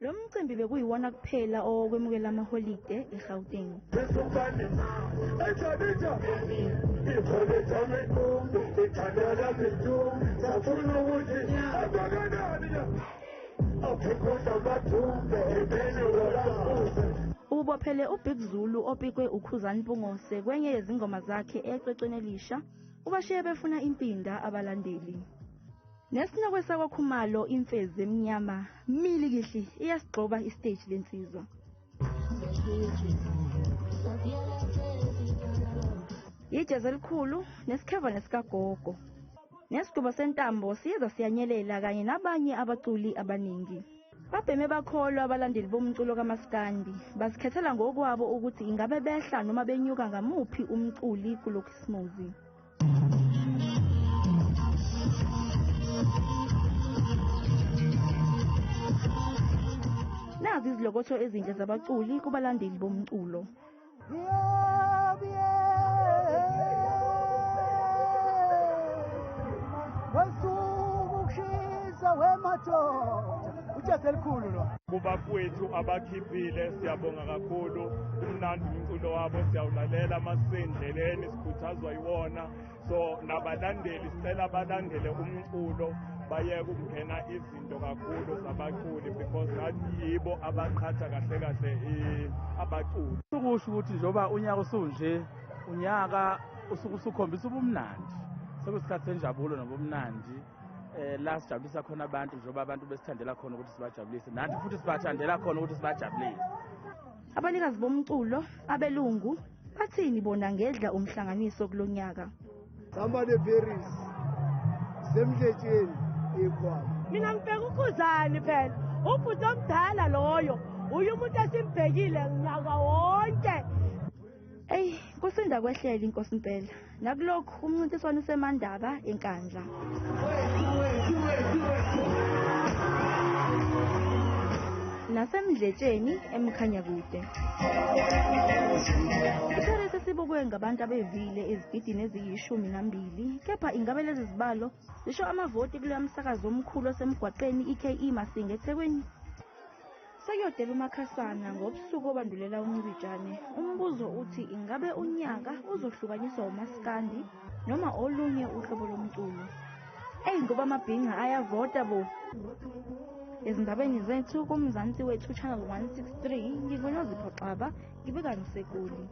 Lo mcimbi bekuyiwona kuphela okwemukela amaholide eGauteng. Ubophele uBig Zulu opikwe uKhuzani Pungose kwenye yezingoma zakhe ecwecweni elisha ubashiye befuna impinda abalandeli. Nesinokwe sakwaKhumalo imfezi emnyama milikihli iyasigcoba istage lensizwa. Ijezi elikhulu nesikheva nesikagogo. Nesiguba sentambo siyeza siyanyelela kanye nabanye abaculi abaningi. Babheme bakholwa abalandeli bomculo Kamaskandi basikhethela ngokwabo ukuthi ingabe behla noma benyuka ngamuphi umculi kulokhu simuzi. Nazi izilokotho ezinhle zabaculi kubalandeli bomculo. Ushisa wemato ujezi elikhulu lo. Kubafowethu Abekhiphile siyabonga kakhulu. Umnandi umculo wabo siyawulalela masendleleni sikhuthazwa yiwona. So nabalandeli sicela balandele umculo bayeke ukungena izinto kakhulu zabaculi because nathi yibo abaqhatha kahle kahle abaculi. Ukusho ukuthi njoba unyaka usunje unyaka usukukhombisa ubumnandi. Sekusikhathi zenjabulo nobumnandi la sijabulisa khona abantu njoba abantu besithandela khona ukuthi sibajabulise nathi futhi sibathandela khona ukuthi sibajabulise. Abanikazi bomculo abelungu bathini bona ngedla umhlanganiso kulonyaka. Somebody varies semdletsheni ekhwa. Mina ngibheka uKhuzani phela ubhuti omdala loyo uyu umuntu esimbhekile nyaka wonke. Ey kusinda kwehlela inkosi impela nakulokhu umncintiswano usemandaba enkandla. Nasemdletsheni emkhanya kude. Isere sesibukwe ngabantu abevile ezigidini eziyishumi 12 kepha ingabe lezi zibalo zisho amavoti kule msakazo omkhulu osemgwaqeni iKE Masinga eThekwini. Sekuyodela umakhasana ngobusuku obandulela uncibijane. Umbuzo uthi ingabe unyaka uzohlukaniswa uMaskandi noma olunye uhlobo lomculo. Ngoba amabhinqa ayavota bo. Ezindabeni zethu kumzansi wethu channel 163 ngingwenoziphoxaba ngibeka nosekuli.